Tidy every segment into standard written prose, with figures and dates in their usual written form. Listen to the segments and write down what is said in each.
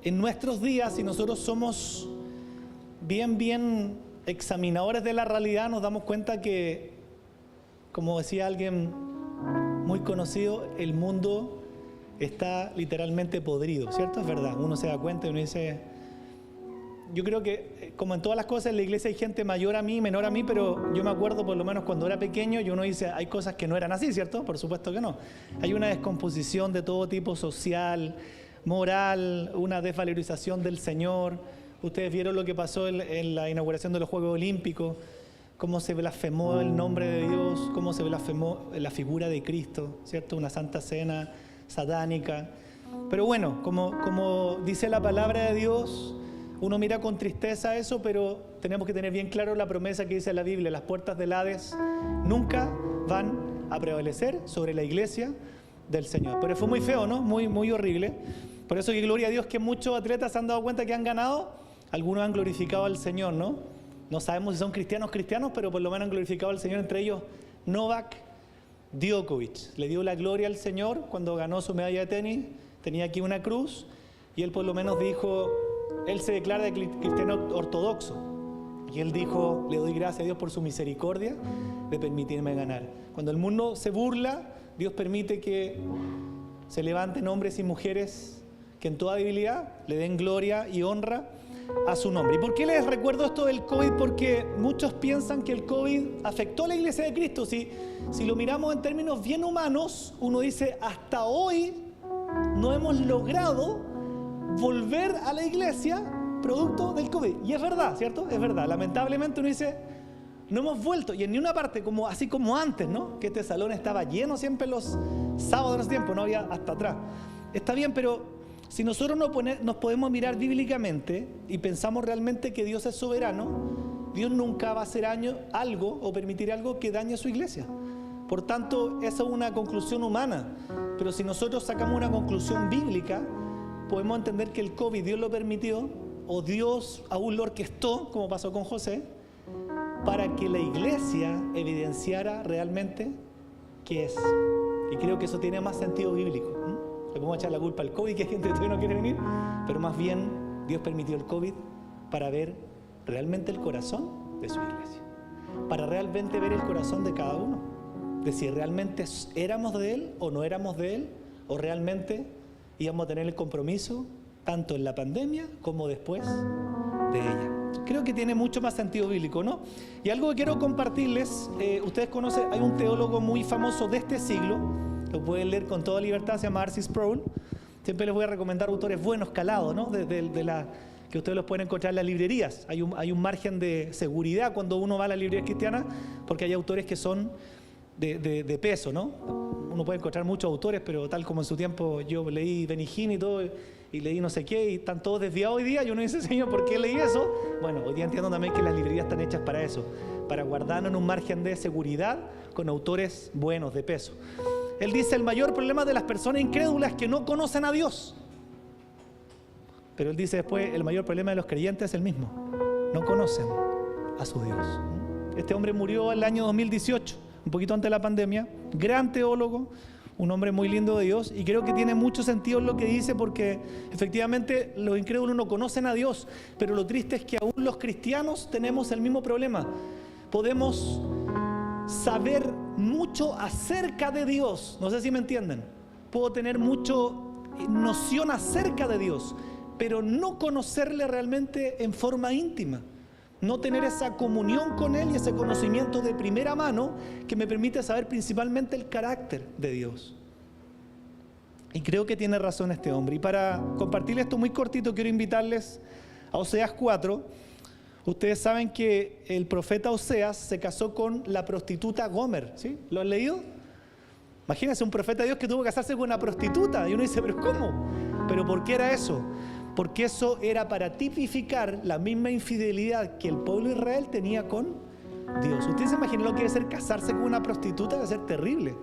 en nuestros días, si nosotros somos bien examinadores de la realidad, nos damos cuenta que, como decía alguien muy conocido, el mundo está literalmente podrido, ¿cierto? Es verdad, uno se da cuenta y uno dice... Yo creo que, como en todas las cosas, en la iglesia hay gente mayor a mí, menor a mí, pero yo me acuerdo, por lo menos cuando era pequeño, y uno dice, hay cosas que no eran así, ¿cierto? Por supuesto que no. Hay una descomposición de todo tipo social, moral, una desvalorización del Señor. Ustedes vieron lo que pasó en la inauguración de los Juegos Olímpicos, cómo se blasfemó el nombre de Dios, cómo se blasfemó la figura de Cristo, ¿cierto? Una santa cena satánica. Pero bueno, como dice la palabra de Dios, uno mira con tristeza eso, pero tenemos que tener bien claro la promesa que dice la Biblia: las puertas del Hades nunca van a prevalecer sobre la iglesia del Señor. Pero fue muy feo, ¿no? Muy horrible. Por eso que gloria a Dios que muchos atletas se han dado cuenta que han ganado. Algunos han glorificado al Señor, ¿no? No sabemos si son cristianos, pero por lo menos han glorificado al Señor. Entre ellos, Novak Djokovic. Le dio la gloria al Señor cuando ganó su medalla de tenis. Tenía aquí una cruz y él por lo menos dijo... Él se declara de cristiano ortodoxo y él dijo: le doy gracias a Dios por su misericordia de permitirme ganar. Cuando el mundo se burla, Dios permite que se levanten hombres y mujeres que en toda debilidad le den gloria y honra a su nombre. ¿Y por qué les recuerdo esto del COVID? Porque muchos piensan que el COVID afectó a la iglesia de Cristo. Si lo miramos en términos bien humanos, uno dice: hasta hoy no hemos logrado volver a la iglesia producto del COVID. Y es verdad, ¿cierto? Es verdad. Lamentablemente uno dice, no hemos vuelto. Y en ni una parte, así como antes, ¿no? Que este salón estaba lleno siempre los sábados de los tiempos, no había hasta atrás. Está bien, pero si nosotros nos podemos mirar bíblicamente y pensamos realmente que Dios es soberano, Dios nunca va a hacer algo o permitir algo que dañe a su iglesia. Por tanto, esa es una conclusión humana. Pero si nosotros sacamos una conclusión bíblica, podemos entender que el COVID Dios lo permitió, o Dios aún lo orquestó, como pasó con José, para que la iglesia evidenciara realmente qué es. Y creo que eso tiene más sentido bíblico. Le podemos echar la culpa al COVID, que hay gente que todavía no quiere venir, pero más bien Dios permitió el COVID para ver realmente el corazón de su iglesia, para realmente ver el corazón de cada uno, de si realmente éramos de Él o no éramos de Él, o realmente íbamos a tener el compromiso tanto en la pandemia como después de ella. Creo que tiene mucho más sentido bíblico, ¿no? Y algo que quiero compartirles, ustedes conocen, hay un teólogo muy famoso de este siglo, lo pueden leer con toda libertad, se llama R.C. Sproul. Siempre les voy a recomendar autores buenos, calados, ¿no? Que ustedes los pueden encontrar en las librerías. Hay un margen de seguridad cuando uno va a las librerías cristianas, porque hay autores que son de peso, ¿no? Uno puede encontrar muchos autores, pero tal como en su tiempo yo leí Benny Hinn y todo, y leí no sé qué, y están todos desviados hoy día, y uno dice: Señor, ¿por qué leí eso? Bueno, hoy día entiendo también que las librerías están hechas para eso, para guardarnos en un margen de seguridad con autores buenos, de peso. Él dice: el mayor problema de las personas incrédulas es que no conocen a Dios. Pero él dice después: el mayor problema de los creyentes es el mismo: no conocen a su Dios. Este hombre murió el año 2018, un poquito antes de la pandemia, gran teólogo, un hombre muy lindo de Dios, y creo que tiene mucho sentido lo que dice, porque efectivamente los incrédulos no conocen a Dios, pero lo triste es que aún los cristianos tenemos el mismo problema. Podemos saber mucho acerca de Dios, no sé si me entienden, puedo tener mucha noción acerca de Dios, pero no conocerle realmente en forma íntima. No tener esa comunión con Él y ese conocimiento de primera mano que me permite saber principalmente el carácter de Dios. Y creo que tiene razón este hombre. Y para compartirles esto muy cortito, quiero invitarles a Oseas 4. Ustedes saben que el profeta Oseas se casó con la prostituta Gomer, ¿sí? ¿Lo han leído? Imagínense, un profeta de Dios que tuvo que casarse con una prostituta. Y uno dice: ¿pero cómo? ¿Pero por qué era eso? Porque eso era para tipificar la misma infidelidad que el pueblo de Israel tenía con Dios. ¿Ustedes se imaginan lo que debe ser casarse con una prostituta? Debe ser terrible.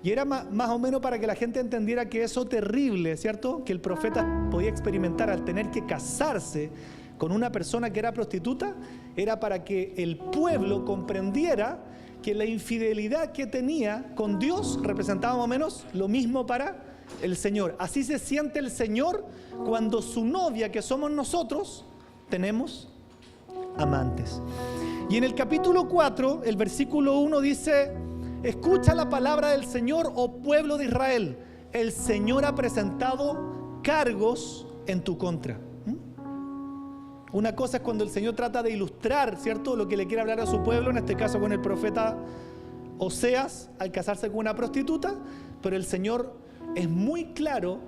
Y era más o menos para que la gente entendiera que eso terrible, ¿cierto?, que el profeta podía experimentar al tener que casarse con una persona que era prostituta, era para que el pueblo comprendiera que la infidelidad que tenía con Dios representaba más o menos lo mismo para el Señor. Así se siente el Señor cuando su novia, que somos nosotros, tenemos amantes. Y en el capítulo 4, el versículo 1 dice: escucha la palabra del Señor, oh pueblo de Israel. El Señor ha presentado cargos en tu contra. Una cosa es cuando el Señor trata de ilustrar, ¿cierto?, lo que le quiere hablar a su pueblo, en este caso con el profeta Oseas, al casarse con una prostituta, pero el Señor es muy claro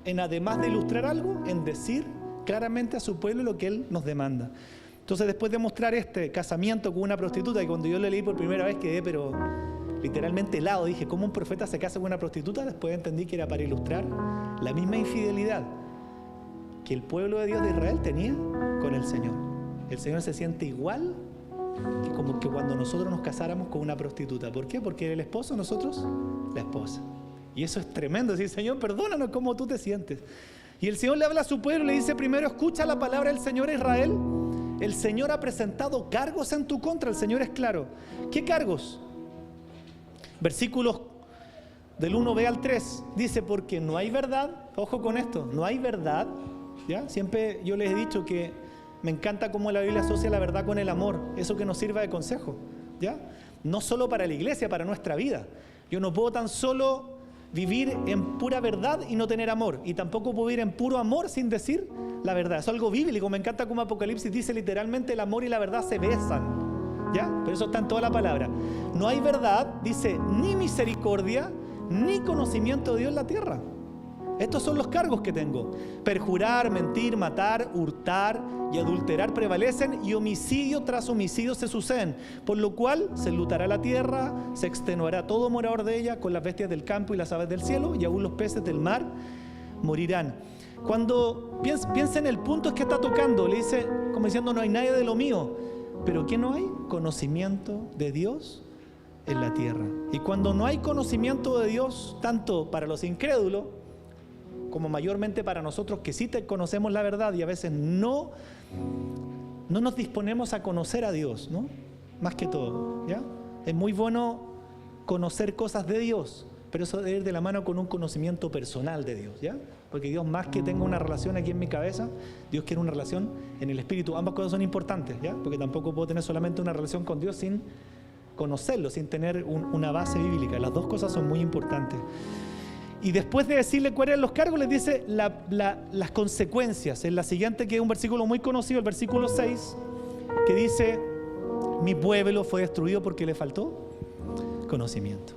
en, además de ilustrar algo, en decir claramente a su pueblo lo que Él nos demanda. Entonces, después de mostrar este casamiento con una prostituta, y cuando yo lo leí por primera vez quedé pero literalmente helado, dije, ¿cómo un profeta se casa con una prostituta? Después entendí que era para ilustrar la misma infidelidad que el pueblo de Dios de Israel tenía con el Señor. El Señor se siente igual que como que cuando nosotros nos casáramos con una prostituta. ¿Por qué? Porque el esposo, nosotros la esposa. Y eso es tremendo, decir, Señor, perdónanos cómo tú te sientes. Y el Señor le habla a su pueblo y le dice primero: escucha la palabra del Señor, Israel. El Señor ha presentado cargos en tu contra. El Señor es claro. ¿Qué cargos? Versículos del 1b al 3 dice: porque no hay verdad. Ojo con esto, no hay verdad, ¿ya? Siempre yo les he dicho que me encanta cómo la Biblia asocia la verdad con el amor. Eso que nos sirva de consejo, ¿ya? No solo para la iglesia, para nuestra vida. Yo no puedo tan solo vivir en pura verdad y no tener amor, y tampoco puedo vivir en puro amor sin decir la verdad. Es algo bíblico. Me encanta cómo Apocalipsis dice literalmente: el amor y la verdad se besan, ¿ya? Pero eso está en toda la palabra. No hay verdad, dice, ni misericordia, ni conocimiento de Dios en la tierra. Estos son los cargos que tengo: perjurar, mentir, matar, hurtar y adulterar prevalecen, y homicidio tras homicidio se suceden, por lo cual se enlutará la tierra, se extenuará todo morador de ella, con las bestias del campo y las aves del cielo, y aún los peces del mar morirán. Cuando piensa en el punto es que está tocando, le dice como diciendo: no hay nadie de lo mío. ¿Pero qué no hay? Conocimiento de Dios en la tierra. Y cuando no hay conocimiento de Dios, tanto para los incrédulos como mayormente para nosotros que sí conocemos la verdad y a veces no nos disponemos a conocer a Dios, ¿no? Más que todo, ¿ya? Es muy bueno conocer cosas de Dios, pero eso debe ir de la mano con un conocimiento personal de Dios, ¿ya? Porque Dios, más que tenga una relación aquí en mi cabeza, Dios quiere una relación en el Espíritu. Ambas cosas son importantes, ¿ya? Porque tampoco puedo tener solamente una relación con Dios sin conocerlo, sin tener una base bíblica. Las dos cosas son muy importantes. Y después de decirle cuáles eran los cargos, les dice las consecuencias. En la siguiente, que es un versículo muy conocido, el versículo 6, que dice: mi pueblo fue destruido porque le faltó conocimiento.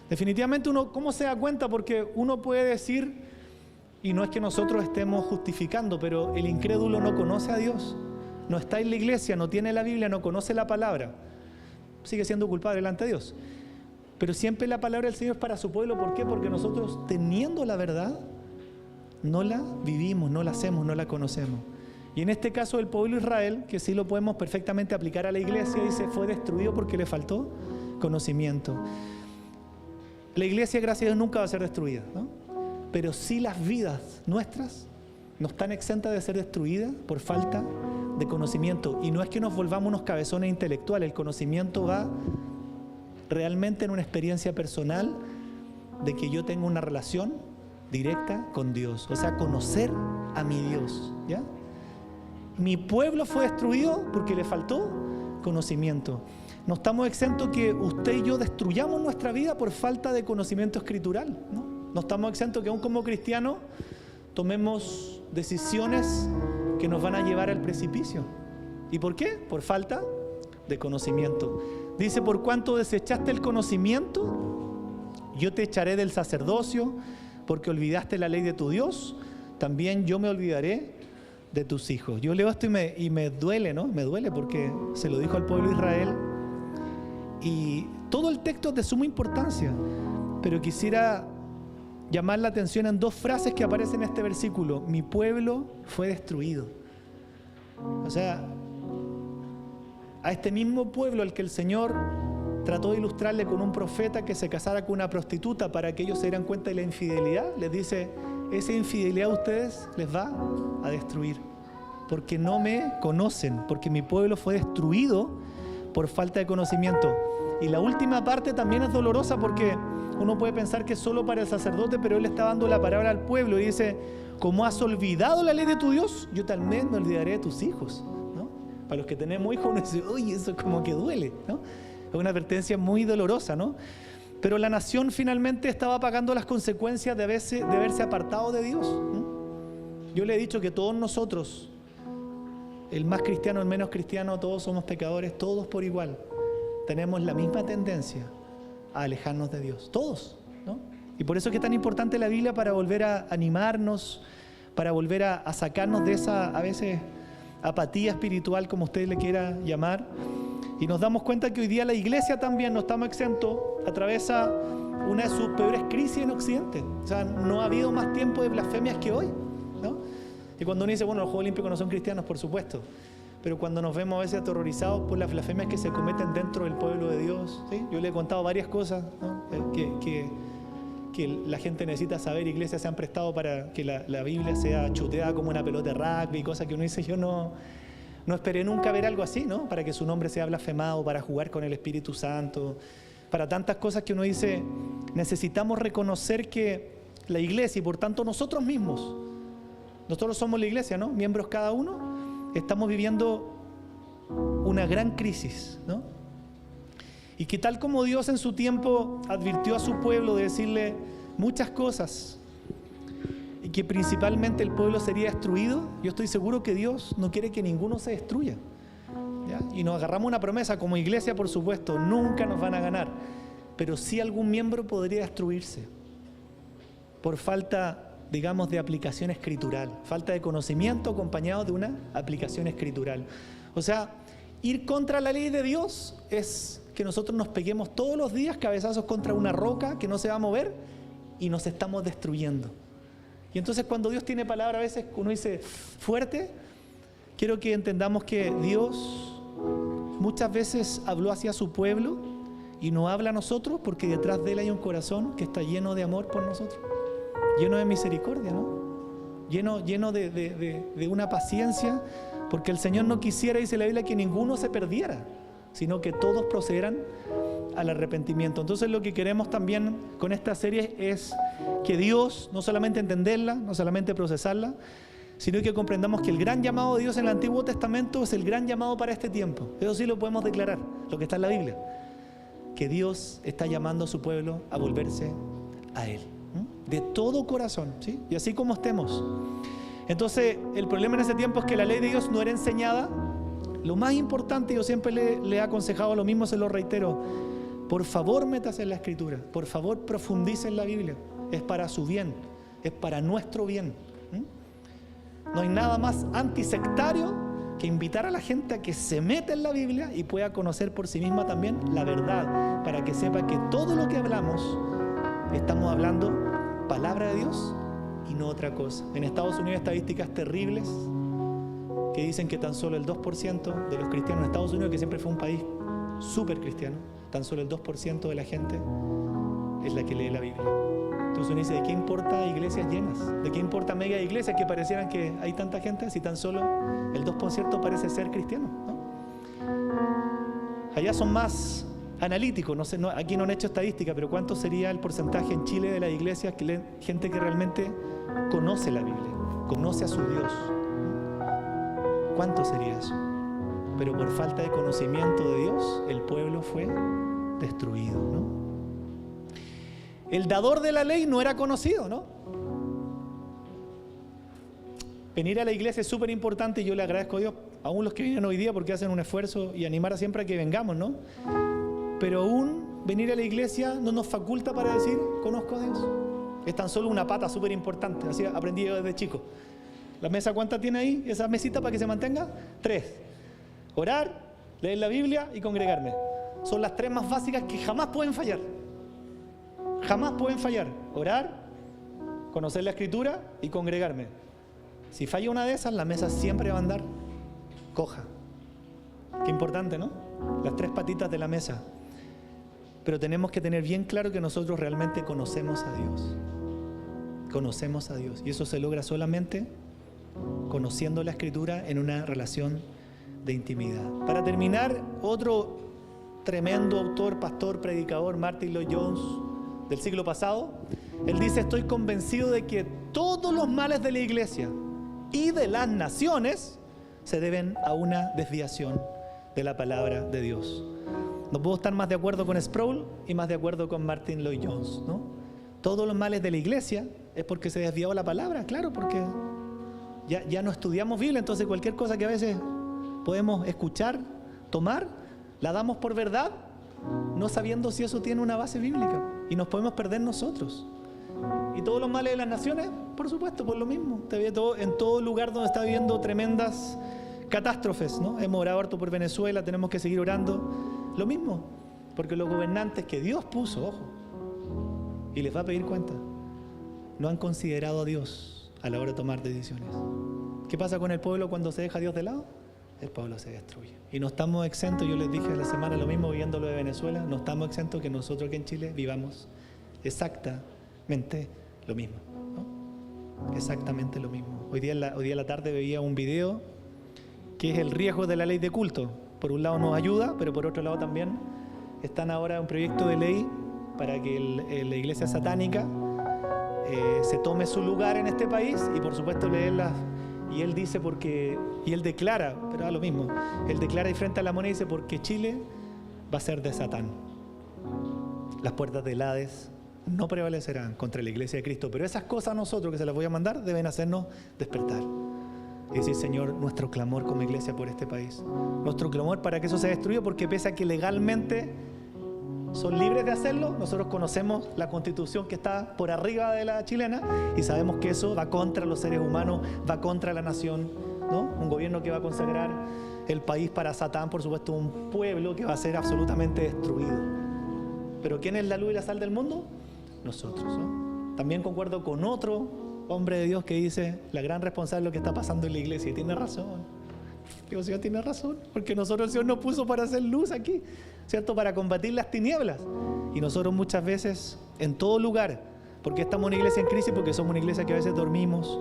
Definitivamente uno, ¿cómo se da cuenta? Porque uno puede decir, y no es que nosotros estemos justificando, pero el incrédulo no conoce a Dios, no está en la iglesia, no tiene la Biblia, no conoce la palabra, sigue siendo culpable delante de Dios. Pero siempre la palabra del Señor es para su pueblo. ¿Por qué? Porque nosotros, teniendo la verdad, no la vivimos, no la hacemos, no la conocemos. Y en este caso el pueblo de Israel, que sí lo podemos perfectamente aplicar a la iglesia, dice: fue destruido porque le faltó conocimiento. La iglesia, gracias a Dios, nunca va a ser destruida, ¿no? Pero sí las vidas nuestras no están exentas de ser destruidas por falta de conocimiento. Y no es que nos volvamos unos cabezones intelectuales. El conocimiento va realmente en una experiencia personal de que yo tengo una relación directa con Dios, o sea, conocer a mi Dios, ¿ya? Mi pueblo fue destruido porque le faltó conocimiento. No estamos exentos que usted y yo destruyamos nuestra vida por falta de conocimiento escritural, ¿no? No estamos exentos que aún como cristianos tomemos decisiones que nos van a llevar al precipicio. ¿Y por qué? Por falta de conocimiento. Dice: por cuanto desechaste el conocimiento, yo te echaré del sacerdocio, porque olvidaste la ley de tu Dios, también yo me olvidaré de tus hijos. Yo leo esto y me duele, ¿no? Me duele porque se lo dijo al pueblo de Israel. Y todo el texto es de suma importancia, pero quisiera llamar la atención en dos frases que aparecen en este versículo: mi pueblo fue destruido. O sea, a este mismo pueblo al que el Señor trató de ilustrarle con un profeta que se casara con una prostituta para que ellos se dieran cuenta de la infidelidad, les dice: esa infidelidad a ustedes les va a destruir, porque no me conocen, porque mi pueblo fue destruido por falta de conocimiento. Y la última parte también es dolorosa, porque uno puede pensar que es solo para el sacerdote, pero Él está dando la palabra al pueblo y dice, como has olvidado la ley de tu Dios, yo también me olvidaré de tus hijos, ¿no? Para los que tenemos hijos, uno dice, oye, eso es como que duele, ¿no? Es una advertencia muy dolorosa, ¿no? Pero la nación finalmente estaba pagando las consecuencias de haberse apartado de Dios, ¿no? Yo le he dicho que todos nosotros, el más cristiano, el menos cristiano, todos somos pecadores, todos por igual. Tenemos la misma tendencia a alejarnos de Dios, todos, ¿no? Y por eso es que es tan importante la Biblia para volver a animarnos, para volver a sacarnos de esa, a veces, apatía espiritual, como usted le quiera llamar. Y nos damos cuenta que hoy día la iglesia también, no estamos exentos, atraviesa una de sus peores crisis en Occidente. O sea, no ha habido más tiempo de blasfemias que hoy, ¿no? Y cuando uno dice, bueno, los Juegos Olímpicos no son cristianos, por supuesto, pero cuando nos vemos a veces aterrorizados por las blasfemias que se cometen dentro del pueblo de Dios, ¿sí? Yo le he contado varias cosas, ¿no? que la gente necesita saber. Iglesias se han prestado para que la Biblia sea chuteada como una pelota de rugby, cosas que uno dice, yo no esperé nunca ver algo así, ¿no? Para que su nombre sea blasfemado, para jugar con el Espíritu Santo, para tantas cosas que uno dice, necesitamos reconocer que la iglesia y por tanto nosotros mismos, nosotros somos la iglesia, ¿no? Miembros cada uno, estamos viviendo una gran crisis, ¿no? Y que tal como Dios en su tiempo advirtió a su pueblo de decirle muchas cosas y que principalmente el pueblo sería destruido, yo estoy seguro que Dios no quiere que ninguno se destruya, ¿ya? Y nos agarramos una promesa como iglesia, por supuesto, nunca nos van a ganar, pero sí algún miembro podría destruirse por falta, digamos, de aplicación escritural, falta de conocimiento acompañado de una aplicación escritural. O sea, ir contra la ley de Dios es que nosotros nos peguemos todos los días cabezazos contra una roca que no se va a mover y nos estamos destruyendo. Y entonces cuando Dios tiene palabra, a veces uno dice fuerte, quiero que entendamos que Dios muchas veces habló hacia su pueblo y nos habla a nosotros porque detrás de Él hay un corazón que está lleno de amor por nosotros, lleno de misericordia, ¿no? Lleno de una paciencia, porque el Señor no quisiera, dice la Biblia, que ninguno se perdiera, sino que todos procederán al arrepentimiento. Entonces lo que queremos también con esta serie es que Dios, no solamente entenderla, no solamente procesarla, sino que comprendamos que el gran llamado de Dios en el Antiguo Testamento es el gran llamado para este tiempo. Eso sí lo podemos declarar, lo que está en la Biblia, que Dios está llamando a su pueblo a volverse a Él, de todo corazón, ¿sí? Y así como estemos. Entonces el problema en ese tiempo es que la ley de Dios no era enseñada. Lo más importante, yo siempre le he aconsejado lo mismo, se lo reitero, por favor métase en la Escritura, por favor profundice en la Biblia, es para su bien, es para nuestro bien. No hay nada más antisectario que invitar a la gente a que se meta en la Biblia y pueda conocer por sí misma también la verdad, para que sepa que todo lo que hablamos, estamos hablando palabra de Dios y no otra cosa. En Estados Unidos hay estadísticas terribles que dicen que tan solo el 2% de los cristianos en Estados Unidos, que siempre fue un país súper cristiano, tan solo el 2% de la gente es la que lee la Biblia. Entonces uno dice, ¿de qué importa iglesias llenas? ¿De qué importa mega iglesias que parecieran que hay tanta gente si tan solo el 2% parece ser cristiano, ¿no? Allá son más analíticos, no sé, aquí no han hecho estadística, pero ¿cuánto sería el porcentaje en Chile de las iglesias que leen, gente que realmente conoce la Biblia, conoce a su Dios? ¿Cuánto sería eso? Pero por falta de conocimiento de Dios, el pueblo fue destruido, ¿no? El dador de la ley no era conocido, ¿no? Venir a la iglesia es súper importante y yo le agradezco a Dios, aún los que vienen hoy día, porque hacen un esfuerzo y animar siempre a que vengamos, ¿no? Pero aún venir a la iglesia no nos faculta para decir, conozco a Dios. Es tan solo una pata súper importante, así aprendí yo desde chico. ¿La mesa cuánta tiene ahí? ¿Esa mesita para que se mantenga? 3. Orar, leer la Biblia y congregarme. Son las 3 más básicas que jamás pueden fallar. Jamás pueden fallar. Orar, conocer la Escritura y congregarme. Si falla una de esas, la mesa siempre va a andar coja. Qué importante, ¿no? Las 3 patitas de la mesa. Pero tenemos que tener bien claro que nosotros realmente conocemos a Dios. Conocemos a Dios. Y eso se logra solamente conociendo la Escritura en una relación de intimidad. Para terminar, otro tremendo autor, pastor, predicador, Martin Lloyd-Jones, del siglo pasado, él dice: estoy convencido de que todos los males de la iglesia y de las naciones se deben a una desviación de la palabra de Dios. No puedo estar más de acuerdo con Sproul y más de acuerdo con Martin Lloyd-Jones, ¿no? Todos los males de la iglesia es porque se desvió la palabra, claro, porque ya no estudiamos Biblia, entonces cualquier cosa que a veces podemos escuchar, tomar, la damos por verdad, no sabiendo si eso tiene una base bíblica, y nos podemos perder nosotros. Y todos los males de las naciones, por supuesto, por lo mismo. En todo lugar donde está habiendo tremendas catástrofes, ¿no? Hemos orado harto por Venezuela, tenemos que seguir orando. Lo mismo, porque los gobernantes que Dios puso, ojo, y les va a pedir cuenta, no han considerado a Dios a la hora de tomar decisiones. ¿Qué pasa con el pueblo cuando se deja a Dios de lado? El pueblo se destruye. Y no estamos exentos, yo les dije la semana lo mismo viendo lo de Venezuela, no estamos exentos que nosotros aquí en Chile vivamos exactamente lo mismo, ¿no? Exactamente lo mismo. Hoy día en la tarde veía un video que es el riesgo de la ley de culto. Por un lado nos ayuda, pero por otro lado también están ahora un proyecto de ley para que la iglesia satánica se tome su lugar en este país, y por supuesto leerlas. Y él dice y él declara, pero da lo mismo, él declara ahí frente a la moneda y dice: porque Chile va a ser de Satán. Las puertas del Hades no prevalecerán contra la iglesia de Cristo, pero esas cosas a nosotros que se las voy a mandar deben hacernos despertar y decir: Señor, nuestro clamor como iglesia por este país, nuestro clamor para que eso se destruya, porque pese a que legalmente son libres de hacerlo, nosotros conocemos la constitución que está por arriba de la chilena y sabemos que eso va contra los seres humanos, va contra la nación, ¿no? Un gobierno que va a consagrar el país para Satán, por supuesto, un pueblo que va a ser absolutamente destruido. Pero ¿quién es la luz y la sal del mundo? Nosotros, ¿no? También concuerdo con otro hombre de Dios que dice: la gran responsable de lo que está pasando en la iglesia, y tiene razón. Digo, Señor, tiene razón, porque nosotros el Señor nos puso para hacer luz aquí, ¿cierto? Para combatir las tinieblas. Y nosotros muchas veces, en todo lugar, porque estamos en una iglesia en crisis, porque somos una iglesia que a veces dormimos,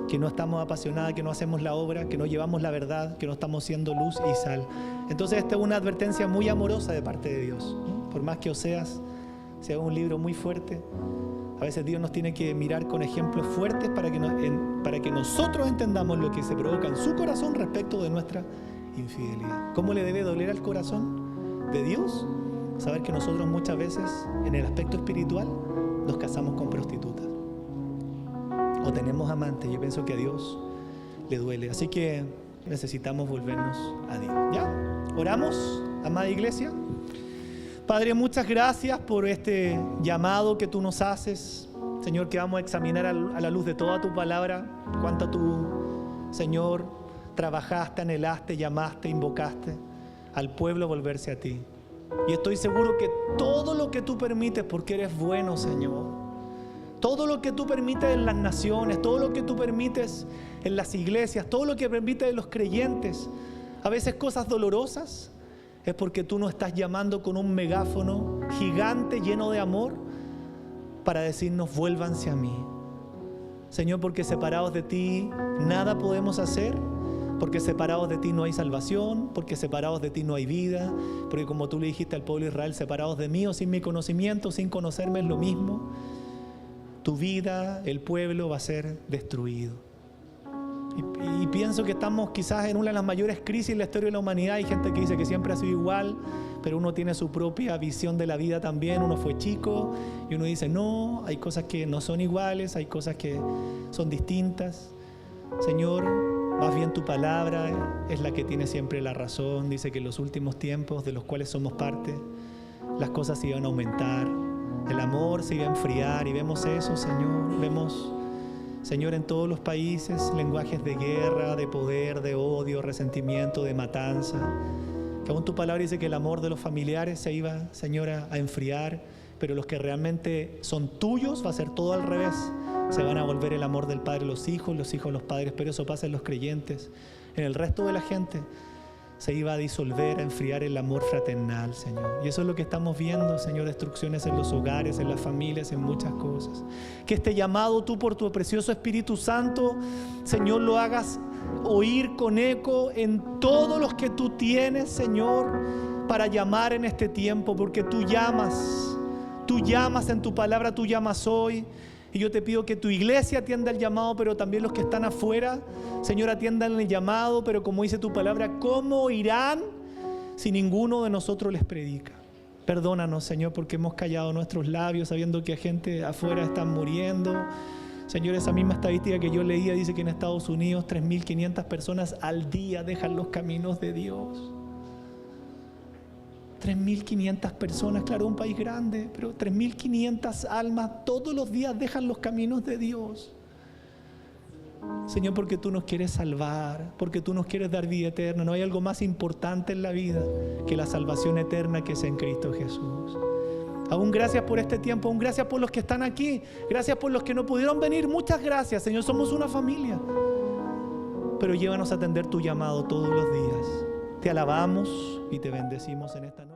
que no estamos apasionadas, que no hacemos la obra, que no llevamos la verdad, que no estamos siendo luz y sal. Entonces esta es una advertencia muy amorosa de parte de Dios, ¿no? Por más que Oseas sea un libro muy fuerte, a veces Dios nos tiene que mirar con ejemplos fuertes para que nosotros entendamos lo que se provoca en su corazón respecto de nuestra infidelidad. ¿Cómo le debe doler al corazón de Dios saber que nosotros muchas veces en el aspecto espiritual nos casamos con prostitutas o tenemos amantes? Yo pienso que a Dios le duele, así que necesitamos volvernos a Dios. ¿Ya? ¿Oramos, amada iglesia? Padre, muchas gracias por este llamado que tú nos haces, Señor, que vamos a examinar a la luz de toda tu palabra, cuánto tú, Señor, trabajaste, anhelaste, llamaste, invocaste al pueblo a volverse a ti. Y estoy seguro que todo lo que tú permites, porque eres bueno, Señor, todo lo que tú permites en las naciones, todo lo que tú permites en las iglesias, todo lo que permites en los creyentes, a veces cosas dolorosas, es porque tú nos estás llamando con un megáfono gigante lleno de amor para decirnos: vuélvanse a mí. Señor, porque separados de ti nada podemos hacer, porque separados de ti no hay salvación, porque separados de ti no hay vida, porque como tú le dijiste al pueblo de Israel: separados de mí o sin mi conocimiento, sin conocerme es lo mismo. Tu vida, el pueblo va a ser destruido. Y pienso que estamos quizás en una de las mayores crisis en la historia de la humanidad. Hay gente que dice que siempre ha sido igual, pero uno tiene su propia visión de la vida también. Uno fue chico y uno dice: no, hay cosas que no son iguales, hay cosas que son distintas. Señor, más bien tu palabra es la que tiene siempre la razón. Dice que en los últimos tiempos, de los cuales somos parte, las cosas se iban a aumentar, el amor se iba a enfriar, y vemos eso, Señor. Vemos, Señor, en todos los países lenguajes de guerra, de poder, de odio, resentimiento, de matanza. Que aún tu palabra dice que el amor de los familiares se iba, Señor, a enfriar, pero los que realmente son tuyos va a ser todo al revés. Se van a volver el amor del Padre los hijos los padres, pero eso pasa en los creyentes. En el resto de la gente se iba a disolver, a enfriar el amor fraternal, Señor. Y eso es lo que estamos viendo, Señor: destrucciones en los hogares, en las familias, en muchas cosas. Que este llamado tú por tu precioso Espíritu Santo, Señor, lo hagas oír con eco en todos los que tú tienes, Señor, para llamar en este tiempo, porque tú llamas tú llamas en tu palabra, tú llamas hoy. Y yo te pido que tu iglesia atienda el llamado, pero también los que están afuera, Señor, atiendan el llamado, pero como dice tu palabra, ¿cómo irán si ninguno de nosotros les predica? Perdónanos, Señor, porque hemos callado nuestros labios sabiendo que gente afuera está muriendo. Señor, esa misma estadística que yo leía dice que en Estados Unidos 3.500 personas al día dejan los caminos de Dios. 3.500 personas, claro, un país grande, pero 3.500 almas todos los días dejan los caminos de Dios. Señor, porque tú nos quieres salvar, porque tú nos quieres dar vida eterna. No hay algo más importante en la vida que la salvación eterna que es en Cristo Jesús. Aún gracias por este tiempo, aún gracias por los que están aquí, gracias por los que no pudieron venir, muchas gracias, Señor, somos una familia. Pero llévanos a atender tu llamado todos los días. Te alabamos y te bendecimos en esta noche.